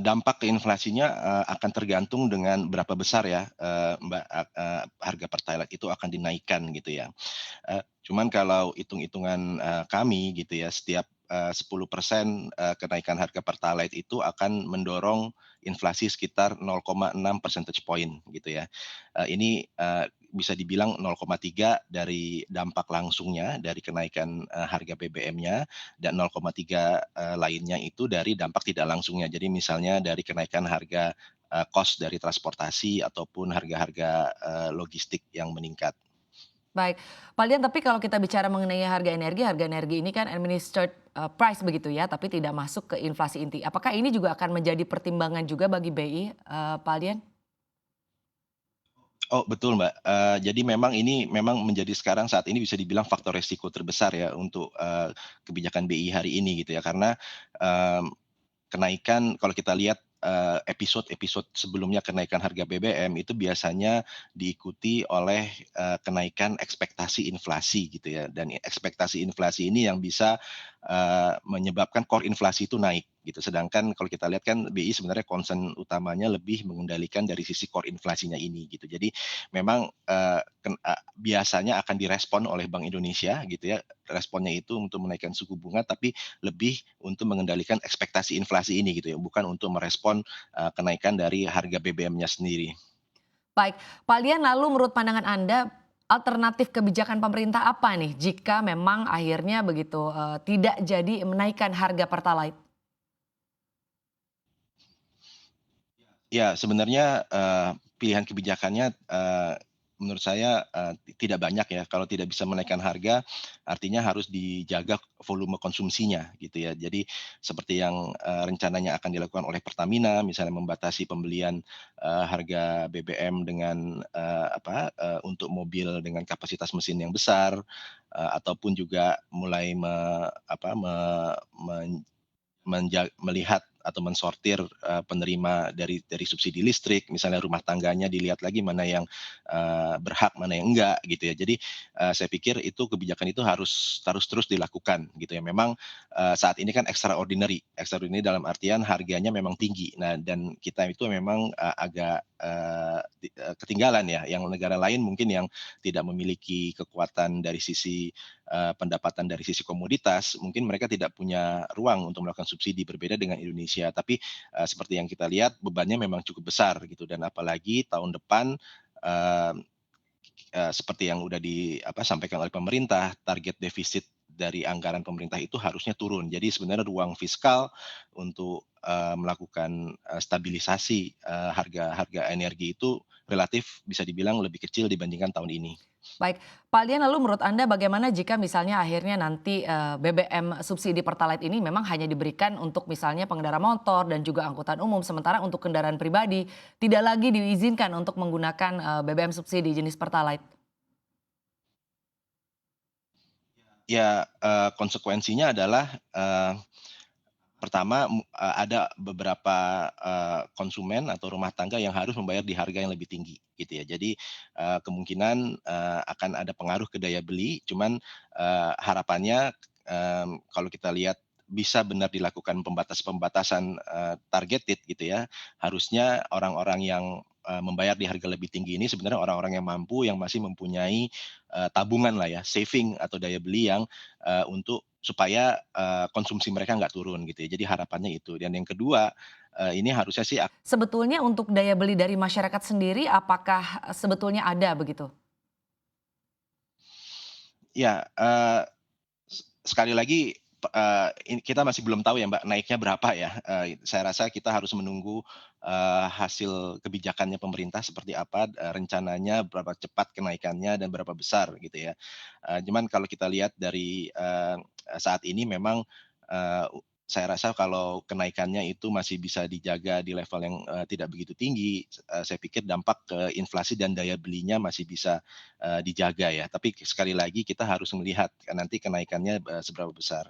Dampak ke inflasinya, akan tergantung dengan berapa besar ya, Mbak, harga Pertalite itu akan dinaikkan gitu ya. Cuman kalau hitung-hitungan, kami gitu ya, setiap, 10% kenaikan harga Pertalite itu akan mendorong inflasi sekitar 0,6 percentage point gitu ya. Ini, bisa dibilang 0,3 dari dampak langsungnya dari kenaikan, harga BBM-nya dan 0,3, lainnya itu dari dampak tidak langsungnya. Jadi misalnya dari kenaikan harga, cost dari transportasi ataupun harga-harga, logistik yang meningkat. Baik, Pak Lian, tapi kalau kita bicara mengenai harga energi ini kan administered, price begitu ya, tapi tidak masuk ke inflasi inti. Apakah ini juga akan menjadi pertimbangan juga bagi BI, Pak Lian? Oh betul Mbak, jadi memang ini memang menjadi sekarang saat ini bisa dibilang faktor resiko terbesar ya untuk, kebijakan BI hari ini gitu ya. Karena, mmm, kenaikan kalau kita lihat, episode-episode sebelumnya kenaikan harga BBM itu biasanya diikuti oleh, kenaikan ekspektasi inflasi gitu ya, dan ekspektasi inflasi ini yang bisa, menyebabkan core inflasi itu naik gitu. Sedangkan kalau kita lihat kan BI sebenarnya concern utamanya lebih mengendalikan dari sisi core inflasinya ini gitu. Jadi memang, biasanya akan direspon oleh Bank Indonesia gitu ya, responnya itu untuk menaikkan suku bunga tapi lebih untuk mengendalikan ekspektasi inflasi ini gitu ya, bukan untuk merespon, kenaikan dari harga BBM-nya sendiri. Baik, Pak Lian, lalu menurut pandangan Anda, alternatif kebijakan pemerintah apa nih jika memang akhirnya begitu, tidak jadi menaikkan harga Pertalite? Ya sebenarnya, pilihan kebijakannya, menurut saya, tidak banyak ya, kalau tidak bisa menaikkan harga, artinya harus dijaga volume konsumsinya gitu ya. Jadi seperti yang, rencananya akan dilakukan oleh Pertamina, misalnya membatasi pembelian, harga BBM dengan, untuk mobil dengan kapasitas mesin yang besar, ataupun juga mulai me apa, me men melihat atau mensortir, penerima dari subsidi listrik, misalnya rumah tangganya dilihat lagi mana yang, berhak, mana yang enggak gitu ya. Jadi, saya pikir itu kebijakan itu harus terus dilakukan gitu ya. Memang, saat ini kan extraordinary, extraordinary dalam artian harganya memang tinggi. Nah dan kita itu memang, agak, ketinggalan ya, yang negara lain mungkin yang tidak memiliki kekuatan dari sisi, pendapatan dari sisi komoditas, mungkin mereka tidak punya ruang untuk melakukan subsidi, berbeda dengan Indonesia. Tapi, seperti yang kita lihat bebannya memang cukup besar gitu dan apalagi tahun depan, eee seperti yang udah sampaikan oleh pemerintah, target defisit dari anggaran pemerintah itu harusnya turun. Jadi sebenarnya ruang fiskal untuk, melakukan, stabilisasi, harga-harga energi itu relatif bisa dibilang lebih kecil dibandingkan tahun ini. Baik, Pak Lian, lalu menurut Anda bagaimana jika misalnya akhirnya nanti, BBM subsidi Pertalite ini memang hanya diberikan untuk misalnya pengendara motor dan juga angkutan umum, sementara untuk kendaraan pribadi tidak lagi diizinkan untuk menggunakan, BBM subsidi jenis Pertalite? Ya, konsekuensinya adalah, pertama, ada beberapa, konsumen atau rumah tangga yang harus membayar di harga yang lebih tinggi gitu ya. Jadi, kemungkinan, akan ada pengaruh ke daya beli, cuman, harapannya, kalau kita lihat bisa benar dilakukan pembatasan-pembatasan, targeted gitu ya, harusnya orang-orang yang, membayar di harga lebih tinggi ini sebenarnya orang-orang yang mampu, yang masih mempunyai, tabungan lah ya, saving atau daya beli yang, untuk supaya, konsumsi mereka nggak turun gitu ya. Jadi harapannya itu. Dan yang kedua, ini harusnya sih Sebetulnya untuk daya beli dari masyarakat sendiri apakah, sebetulnya ada begitu? ya, sekali lagi, kita masih belum tahu ya Mbak, naiknya berapa ya. Saya rasa kita harus menunggu, hasil kebijakannya pemerintah seperti apa, rencananya berapa cepat kenaikannya dan berapa besar gitu ya. Cuman kalau kita lihat dari, saat ini memang, saya rasa kalau kenaikannya itu masih bisa dijaga di level yang, tidak begitu tinggi, saya pikir dampak ke inflasi dan daya belinya masih bisa, dijaga ya. Tapi sekali lagi kita harus melihat nanti kenaikannya, seberapa besar.